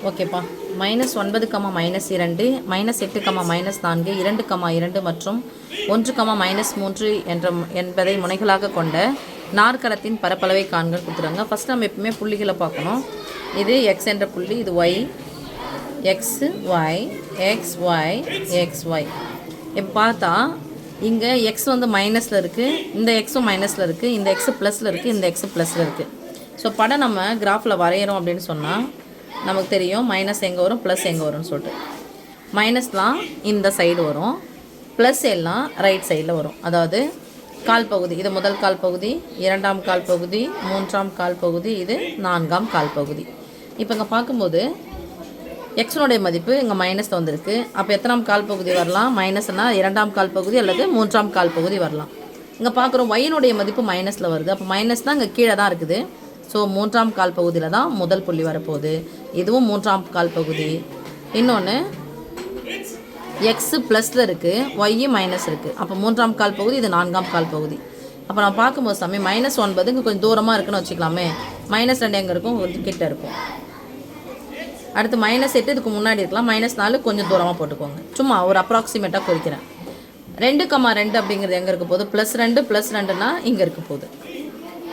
ஓகேப்பா. -9, -2, -8, -4, 2, 2 மற்றும் 1, -3 என்பதை முனைகளாக கொண்ட நாற்கரத்தின் பரப்பளவை காண்க கொடுத்துருங்க. ஃபஸ்ட் நம்ம எப்பவுமே புள்ளிகளை பார்க்கணும். இது எக்ஸ் என்ற புள்ளி, இது y, x y, x y, x y. இப்போ பார்த்தா இங்கே எக்ஸ் வந்து மைனஸில் இருக்குது, இந்த எக்ஸும் மைனஸில் இருக்குது, இந்த எக்ஸு ப்ளஸில் இருக்குது, இந்த எக்ஸு ப்ளஸில் இருக்குது. ஸோ படம் நம்ம கிராஃபில் வரைகிறோம் அப்படின்னு சொன்னால் நமக்கு தெரியும் மைனஸ் எங்கே வரும், ப்ளஸ் எங்கே வரும்னு சொல்லிட்டு. மைனஸ்லாம் இந்த சைடு வரும், ப்ளஸ் எல்லாம் ரைட் சைடில் வரும். அதாவது கால் பகுதி, இது முதல் கால் பகுதி, இரண்டாம் கால் பகுதி, மூன்றாம் கால் பகுதி, இது நான்காம் கால் பகுதி. இப்போ இங்கே பார்க்கும்போது எக்ஸனுடைய மதிப்பு இங்கே மைனஸ் வந்திருக்கு. அப்போ எத்தனாம் கால் பகுதி வரலாம்? மைனஸ்னால் இரண்டாம் கால் பகுதி அல்லது மூன்றாம் கால் பகுதி வரலாம். இங்கே பார்க்குறோம் ஒயினுடைய மதிப்பு மைனஸில் வருது. அப்போ மைனஸ் தான் இங்கே கீழே தான் இருக்குது. ஸோ மூன்றாம் கால் பகுதியில் தான் முதல் புள்ளி வரப்போகுது. இதுவும் மூன்றாம் கால் பகுதி. இன்னொன்று எக்ஸு ப்ளஸில் இருக்குது, ஒய்யு மைனஸ் இருக்குது. அப்போ மூன்றாம் கால் பகுதி, இது நான்காம் கால் பகுதி. அப்போ நான் பார்க்கும்போது சாமி -9 இங்கே கொஞ்சம் தூரமாக இருக்குன்னு வச்சுக்கலாமே. -2 எங்கே இருக்கும்? கொஞ்சம் கிட்ட இருக்கும். அடுத்து -8 இதுக்கு முன்னாடி இருக்கலாம். -4 கொஞ்சம் தூரமாக போட்டுக்கோங்க. சும்மா ஒரு அப்ராக்சிமேட்டாக குறிக்கிறேன். 2, 2 அப்படிங்கிறது எங்கே இருக்க போகுது? +2, +2னா இங்கே இருக்க போகுது.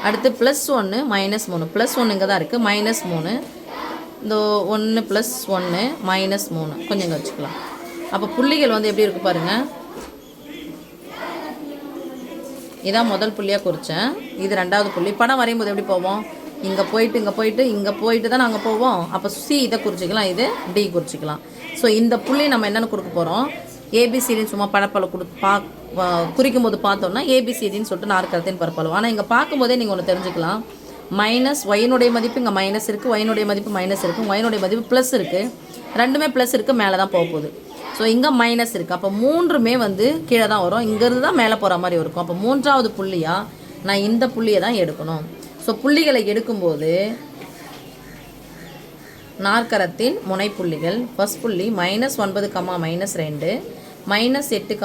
அடுத்து +1, -3. +1 இங்கே தான் இருக்குது, -3. இந்த 1 + 1 -3 கொஞ்சம் இங்கே வச்சுக்கலாம். அப்போ புள்ளிகள் வந்து எப்படி இருக்குது பாருங்கள். இதான் முதல் புள்ளியாக குறித்தேன், இது ரெண்டாவது புள்ளி. படம் வரையும் போது எப்படி போவோம்? இங்கே போயிட்டு இங்கே போயிட்டு இங்கே போயிட்டு தான் நாங்கள் போவோம். அப்போ சி இதை குறிச்சிக்கலாம், இது டி குறிச்சிக்கலாம். ஸோ இந்த புள்ளி நம்ம என்னென்னு கொடுக்க போகிறோம்? ஏபிசிடின்னு சும்மா படப்பளவு குறிக்கும் போது பார்த்தோம்னா ஏபிசிடின்னு சொல்லிட்டு நாற்கரத்தின் பரப்பளவு. ஆனால் இங்கே பார்க்கும்போதே நீங்கள் ஒன்று தெரிஞ்சுக்கலாம். மைனஸ் ஒயினுடைய மதிப்பு இங்கே மைனஸ் இருக்குது, ஒயினுடைய மதிப்பு மைனஸ் இருக்குது, ஒயினுடைய மதிப்பு ப்ளஸ் இருக்குது. ரெண்டுமே ப்ளஸ் இருக்குது, மேலே தான் போக போகுது. ஸோ இங்கே மைனஸ் இருக்குது. அப்போ மூன்றுமே வந்து கீழே தான் வரும், இங்கேருந்து தான் மேலே போகிற மாதிரி இருக்கும். அப்போ மூன்றாவது புள்ளியாக நான் இந்த புள்ளியை தான் எடுக்கணும். ஸோ புள்ளிகளை எடுக்கும்போது நாற்கரத்தின் முனைப்புள்ளிகள் ஃபஸ்ட் புள்ளி -9, -2, -8,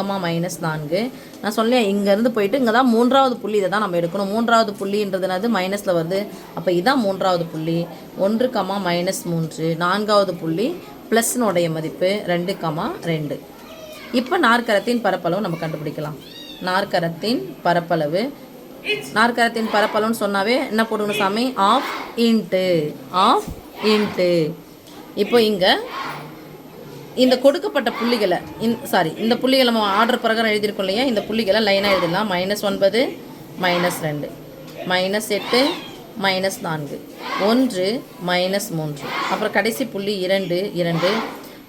-4. நான் சொல்லேன் இங்கேருந்து போயிட்டு இங்கே தான் மூன்றாவது புள்ளி, இதை தான் நம்ம எடுக்கணும். மூன்றாவது புள்ளின்றதுனாது மைனஸில் வருது. அப்போ இதுதான் மூன்றாவது புள்ளி. 1, -3. நான்காவது புள்ளி ப்ளஸ்னுடைய மதிப்பு 2, 2. இப்போ நாற்கரத்தின் பரப்பளவு நம்ம கண்டுபிடிக்கலாம். நாற்கரத்தின் பரப்பளவுன்னு சொன்னாவே என்ன போட்டுக்கணும் சாமி? Of into. இப்போ இங்கே இந்த கொடுக்கப்பட்ட புள்ளிகளை இந்த புள்ளிகளை நம்ம ஆர்டர் பிரகாரம் எழுதியிருக்கோம் இல்லையா? இந்த புள்ளிகளை லைனாக எழுதிடலாம். -9, -2, -8, -4, 1, -3. அப்புறம் கடைசி புள்ளி 2.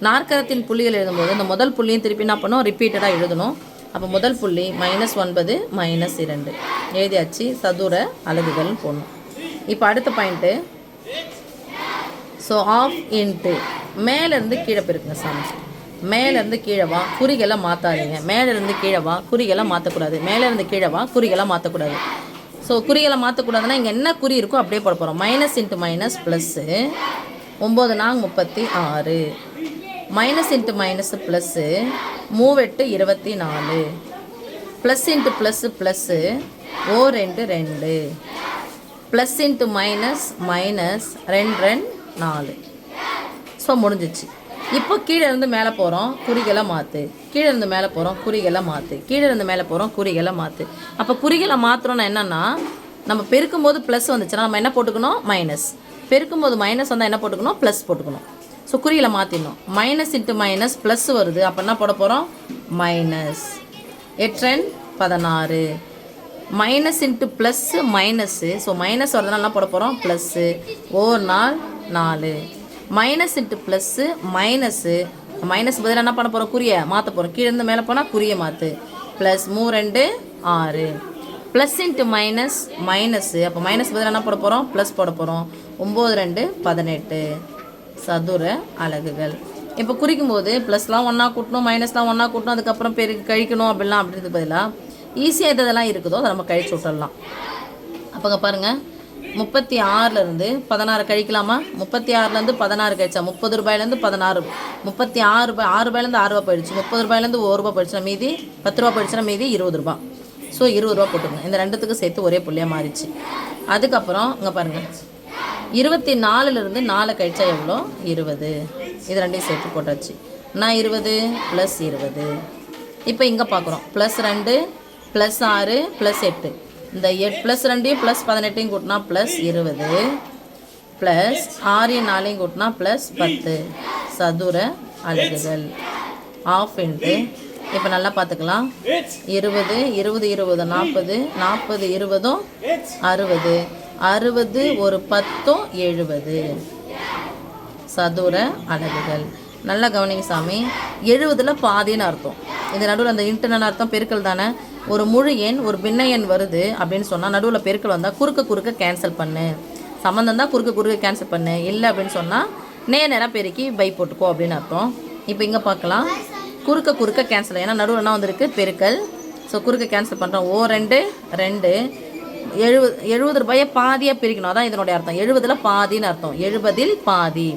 நாற்கரத்தின் புள்ளிகள் எழுதும்போது இந்த முதல் புள்ளியும் திருப்பி என்ன பண்ணோம்? ரிப்பீட்டடாக எழுதணும். அப்போ முதல் புள்ளி -9, -2 எழுதியாச்சு. சதுர அலகுகள் போடணும். இப்போ அடுத்த பாயிண்ட்டு, ஸோ ஆஃப் இன்ட்டு மேலேருந்து கீழே போயிருக்குங்க சாமி. மேலேருந்து கீழே வா, குறிகளை மாற்றாதீங்க. மேலேருந்து கீழே வா, குறிகளை மாற்றக்கூடாது. மேலேருந்து கீழே வா, குறிகளை மாற்றக்கூடாது. ஸோ குறிகளை மாற்றக்கூடாதுன்னா இங்கே என்ன குறி இருக்கோ அப்படியே போட போகிறோம். மைனஸ் இன்ட்டு மைனஸ் ப்ளஸ்ஸு 9 நாங் 36, minus into minus plus 3 8 24, plus into plus plus 2 2, plus into minus minus 2 2 4. So முடிஞ்சிச்சு. இப்போ கீழே இருந்து மேலே போகிறோம், குறிகளை மாற்று. கீழே இருந்து மேலே போகிறோம், குறிகளை மாற்று. கீழே இருந்து மேலே போகிறோம், குறிகளை மாற்று. அப்போ குறிகளை மாற்றுறோன்னா என்னென்னா, நம்ம பெருக்கும்போது ப்ளஸ் வந்துச்சுன்னா நம்ம என்ன போட்டுக்கணும்? மைனஸ். பெருக்கும்போது மைனஸ் வந்தால் என்ன போட்டுக்கணும்? ப்ளஸ் போட்டுக்கணும். ஸோ குறிகளை மாற்றிடணும். மைனஸ் இன்ட்டு மைனஸ் ப்ளஸ் வருது. அப்போ என்ன போட போகிறோம்? Minus. 8 16. Minus into plus minus. So minus வரதுனால என்ன போட போகிறோம்? Plus. 1 4. Minus into plus minus. Minus பதிலாக என்ன பண்ண போகிறோம்? குறியை மாற்ற போகிறோம். கீழேருந்து மேலே போனால் குறியை மாற்று. Plus 3 2 6. Plus into minus minus. அப்போ மைனஸ் பதிலாக என்ன போட போகிறோம்? ப்ளஸ் போட போகிறோம். 9 2 18 சதுர அலகுகள். இப்போ குறிக்கும் போது ப்ளஸ்லாம் ஒன்றா கூட்டணும், மைனஸ்லாம் ஒன்றா கூட்டணும், அதுக்கப்புறம் கழிக்கணும் அப்படிலாம் அப்படின்றது பதிலாக ஈஸியாக எதெல்லாம் இருக்குதோ அதை நம்ம கழிச்சு விட்டுடலாம். அப்போங்க பாருங்கள், 36லேருந்து 16 கழிக்கலாமா? 36லேருந்து 16 கழிச்சா 30 ரூபாயிலேருந்து 16, 36 ரூபாயிலேருந்து 6 ரூபா போயிடுச்சு. 30 ரூபாயிலேருந்து 1 ரூபா போயிடுச்சுன்னா மீதி 10 ரூபா போயிடுச்சுன்னா மீதி 20 ரூபா. ஸோ 20 ரூபா போட்டுங்க. இந்த ரெண்டுத்துக்கும் சேர்த்து ஒரே புள்ளியாக மாறிச்சு. அதுக்கப்புறம் இங்கே பாருங்கள், 24லிருந்து 4 கழிச்சா எவ்வளோ? 20. இது ரெண்டையும் சேர்த்து போட்டாச்சு. நான் 20 + 20. இப்போ இங்கே பார்க்குறோம் +2 +6 +8. இந்த +2 +18 கூட்டினா +20 +6 4 கூட்டினா +10 சதுர அலகுகள். ½ இன்ட்டு இப்போ நல்லா பார்த்துக்கலாம். 20 20 20 40 40 20 60 60 ஒரு 10 70 சதுர அலகுகள். நல்லா கவனிங்க சாமி. 70ல் பாதின்னு அர்த்தம். இது நடுவில் அந்த இன்டர்னல் அர்த்தம் பெருக்கல் தானே. ஒரு முழு எண் ஒரு பின்ன எண் வருது அப்படின்னு சொன்னால் நடுவில் பெருக்கல் வந்தால் குறுக்க கேன்சல் பண்ணு. சம்மந்தம் தான் குறுக்க கேன்சல் பண்ணு. இல்லை அப்படின்னு சொன்னால் நேராக பெருக்கி பை போட்டுக்கோ அப்படின்னு அர்த்தம். இப்போ இங்கே பார்க்கலாம். குறுக்க கேன்சல். ஏன்னா நடுவில் என்ன வந்திருக்கு? பெருக்கல். ஸோ குறுக்க கேன்சல் பண்ணுறோம். 2 2 70 ரூபாயை பாதியாக பிரிக்கணும். அதான் இதனுடைய அர்த்தம். 70ல் பாதின்னு அர்த்தம். 70ல் பாதி.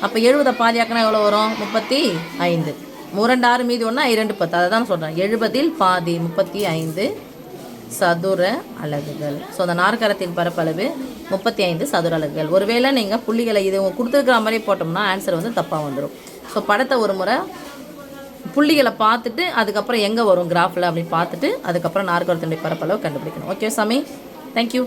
அப்போ 70 பாதியாக்கினா எவ்வளோ வரும்? 35. 2 6 மீதி 1 2 10. அதை தான் சொல்கிறேன். 70ல் பாதி 35 சதுர அலகுகள். ஸோ அந்த நாற்கரத்தின் பரப்பளவு 35 சதுர அலகுகள். ஒருவேளை நீங்கள் புள்ளிகளை இது கொடுத்துருக்கிற மாதிரி போட்டோம்னா ஆன்சர் வந்து தப்பாக வந்துடும். ஸோ படத்தை ஒரு முறை புள்ளிகளை பார்த்துட்டு அதுக்கப்புறம் எங்கே வரும் கிராஃபில் அப்படின்னு பார்த்துட்டு அதுக்கப்புறம் நாற்கரத்தினுடைய பரப்பளவு கண்டுபிடிக்கணும். ஓகே சாமி, தேங்க்யூ.